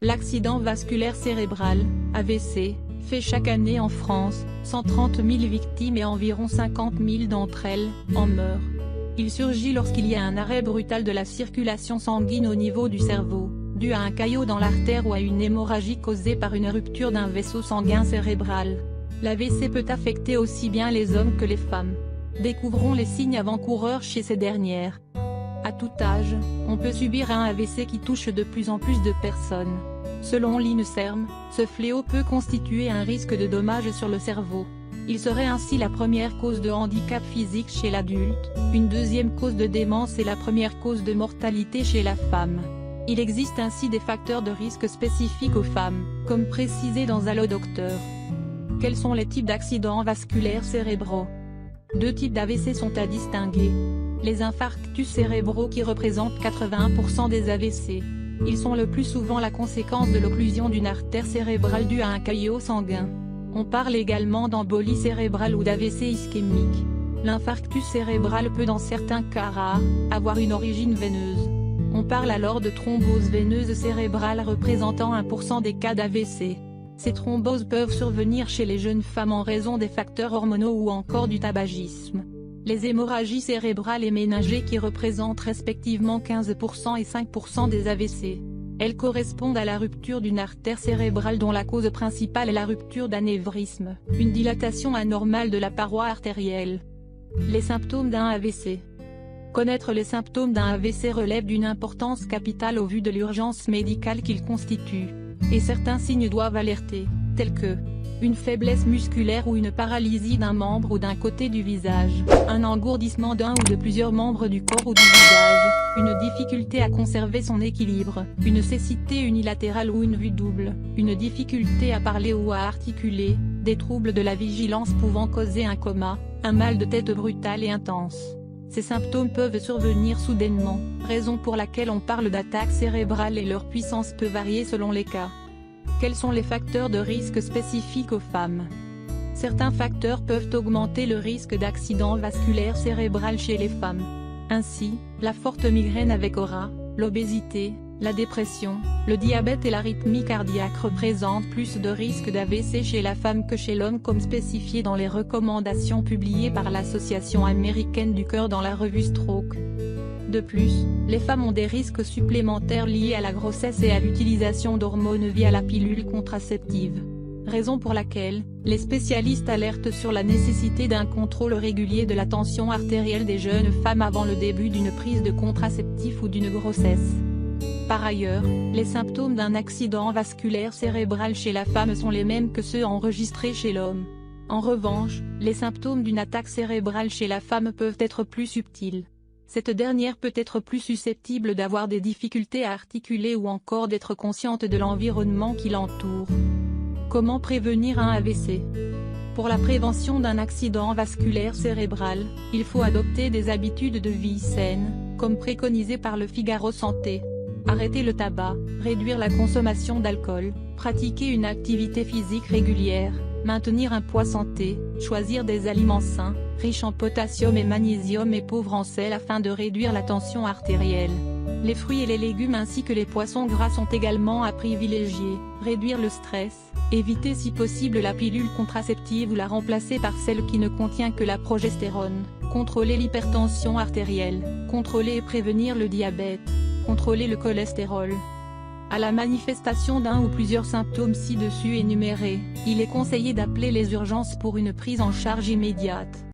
L'accident vasculaire cérébral, AVC, fait chaque année en France 130 000 victimes et environ 50 000 d'entre elles en meurent. Il surgit lorsqu'il y a un arrêt brutal de la circulation sanguine au niveau du cerveau, dû à un caillot dans l'artère ou à une hémorragie causée par une rupture d'un vaisseau sanguin cérébral. L'AVC peut affecter aussi bien les hommes que les femmes. Découvrons les signes avant-coureurs chez ces dernières. À tout âge, on peut subir un AVC qui touche de plus en plus de personnes. Selon l'INSERM, ce fléau peut constituer un risque de dommages sur le cerveau. Il serait ainsi la première cause de handicap physique chez l'adulte, une deuxième cause de démence et la première cause de mortalité chez la femme. Il existe ainsi des facteurs de risque spécifiques aux femmes, comme précisé dans Allo Docteur. Quels sont les types d'accidents vasculaires cérébraux? Deux types d'AVC sont à distinguer. Les infarctus cérébraux qui représentent 81% des AVC. Ils sont le plus souvent la conséquence de l'occlusion d'une artère cérébrale due à un caillot sanguin. On parle également d'embolie cérébrale ou d'AVC ischémique. L'infarctus cérébral peut dans certains cas rares, avoir une origine veineuse. On parle alors de thrombose veineuse cérébrale représentant 1% des cas d'AVC. Ces thromboses peuvent survenir chez les jeunes femmes en raison des facteurs hormonaux ou encore du tabagisme. Les hémorragies cérébrales et méningées qui représentent respectivement 15% et 5% des AVC. Elles correspondent à la rupture d'une artère cérébrale dont la cause principale est la rupture d'anévrisme, une dilatation anormale de la paroi artérielle. Les symptômes d'un AVC. Connaître les symptômes d'un AVC relève d'une importance capitale au vu de l'urgence médicale qu'il constitue. Et certains signes doivent alerter, tels que une faiblesse musculaire ou une paralysie d'un membre ou d'un côté du visage, un engourdissement d'un ou de plusieurs membres du corps ou du visage, une difficulté à conserver son équilibre, une cécité unilatérale ou une vue double, une difficulté à parler ou à articuler, des troubles de la vigilance pouvant causer un coma, un mal de tête brutal et intense. Ces symptômes peuvent survenir soudainement, raison pour laquelle on parle d'attaque cérébrale et leur puissance peut varier selon les cas. Quels sont les facteurs de risque spécifiques aux femmes? Certains facteurs peuvent augmenter le risque d'accident vasculaire cérébral chez les femmes. Ainsi, la forte migraine avec aura, l'obésité, la dépression, le diabète et l'arythmie cardiaque représentent plus de risques d'AVC chez la femme que chez l'homme comme spécifié dans les recommandations publiées par l'Association américaine du cœur dans la revue Stroke. De plus, les femmes ont des risques supplémentaires liés à la grossesse et à l'utilisation d'hormones via la pilule contraceptive. Raison pour laquelle, les spécialistes alertent sur la nécessité d'un contrôle régulier de la tension artérielle des jeunes femmes avant le début d'une prise de contraceptif ou d'une grossesse. Par ailleurs, les symptômes d'un accident vasculaire cérébral chez la femme sont les mêmes que ceux enregistrés chez l'homme. En revanche, les symptômes d'une attaque cérébrale chez la femme peuvent être plus subtils. Cette dernière peut être plus susceptible d'avoir des difficultés à articuler ou encore d'être consciente de l'environnement qui l'entoure. Comment prévenir un AVC? Pour la prévention d'un accident vasculaire cérébral, il faut adopter des habitudes de vie saines, comme préconisé par le Figaro Santé. Arrêter le tabac, réduire la consommation d'alcool, pratiquer une activité physique régulière, maintenir un poids santé, choisir des aliments sains, riches en potassium et magnésium et pauvres en sel afin de réduire la tension artérielle. Les fruits et les légumes ainsi que les poissons gras sont également à privilégier, réduire le stress, éviter si possible la pilule contraceptive ou la remplacer par celle qui ne contient que la progestérone, contrôler l'hypertension artérielle, contrôler et prévenir le diabète, contrôler le cholestérol. À la manifestation d'un ou plusieurs symptômes ci-dessus énumérés, il est conseillé d'appeler les urgences pour une prise en charge immédiate.